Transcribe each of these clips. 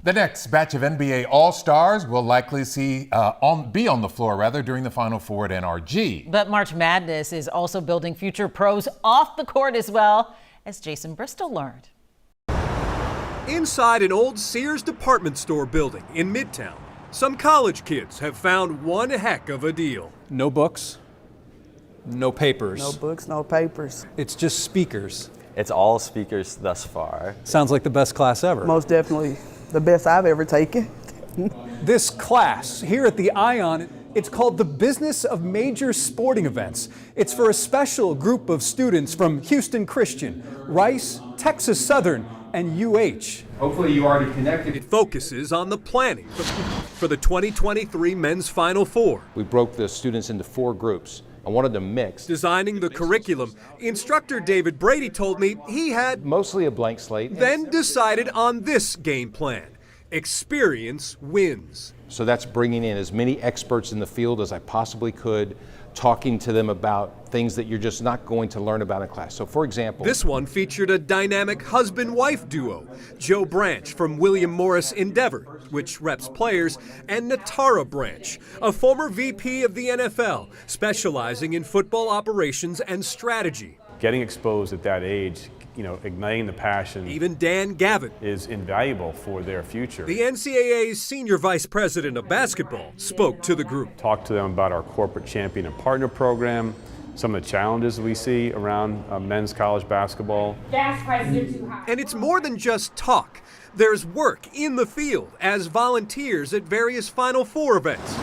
The next batch of NBA All-Stars will likely be on the floor during the Final Four at NRG. But March Madness is also building future pros off the court as well, as Jason Bristol learned. Inside an old Sears department store building in Midtown, some college kids have found one heck of a deal. No books, no papers. No books, no papers. It's just speakers. It's all speakers thus far. Sounds like the best class ever. Most definitely the best I've ever taken. This class here at the Ion, it's called the Business of Major Sporting Events. It's for a special group of students from Houston Christian, Rice, Texas Southern, and UH. Hopefully you already connected. It focuses on the planning for the 2023 Men's Final Four. We broke the students into 4 groups. I wanted them mixed. Designing the curriculum, instructor David Brady told me he had Mostly a blank slate. then decided on this game plan. Experience wins. So that's bringing in as many experts in the field as I possibly could, talking to them about things that you're just not going to learn about in class. So for example, This one featured a dynamic husband-wife duo, Joe Branch from William Morris Endeavor, which reps players, and Natara Branch, a former VP of the NFL, specializing in football operations and strategy. Getting exposed at that age, igniting the passion Even Dan Gavitt, is invaluable for their future. the NCAA's senior vice president of basketball, spoke to the group. Talk to them about our corporate champion and partner program, some of the challenges we see around men's college basketball. Gas prices are too high. And it's more than just talk. There's work in the field as volunteers at various Final Four events.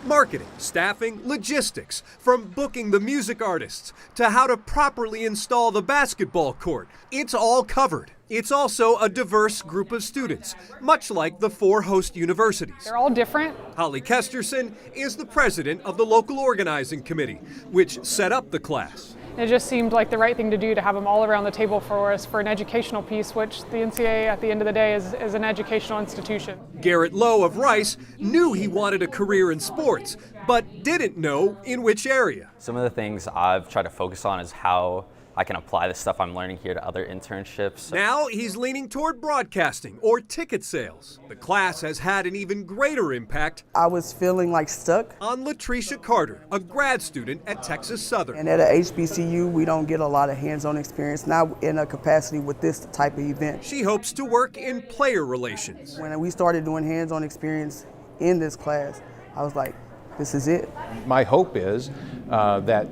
Marketing, staffing, logistics, from booking the music artists to how to properly install the basketball court. It's all covered. It's also a diverse group of students, much like the 4 host universities. They're all different. Holly Kesterson is the president of the local organizing committee, which set up the class. It just seemed like the right thing to do to have them all around the table for us for an educational piece, which the NCAA at the end of the day is an educational institution. Garrett Lowe of Rice knew he wanted a career in sports, but didn't know in which area. Some of the things I've tried to focus on is how I can apply the stuff I'm learning here to other internships. Now he's leaning toward broadcasting or ticket sales. The class has had an even greater impact I was feeling like stuck. on Latricia Carter, a grad student at Texas Southern. And at a HBCU, we don't get a lot of hands-on experience, not in a capacity with this type of event. She hopes to work in player relations. When we started doing hands-on experience in this class, I was like, this is it. my hope is that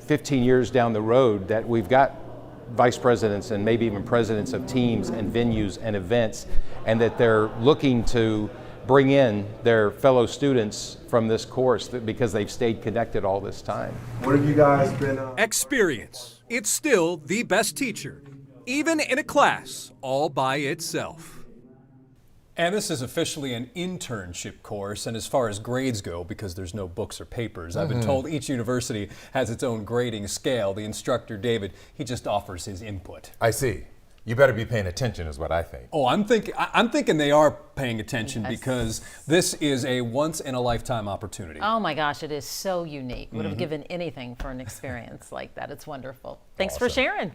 15 years down the road that we've got vice presidents and maybe even presidents of teams and venues and events, and that they're looking to bring in their fellow students from this course because they've stayed connected all this time. What have you guys been Experience. It's still the best teacher, even in a class all by itself. And this is officially an internship course, and as far as grades go, because there's no books or papers, I've been told each university has its own grading scale. The instructor, David, he just offers his input. I see. You better be paying attention is what I think. Oh, I'm thinking they are paying attention because this is a once-in-a-lifetime opportunity. Oh my gosh, it is so unique. Would have given anything for an experience like that. It's wonderful. Thanks for sharing.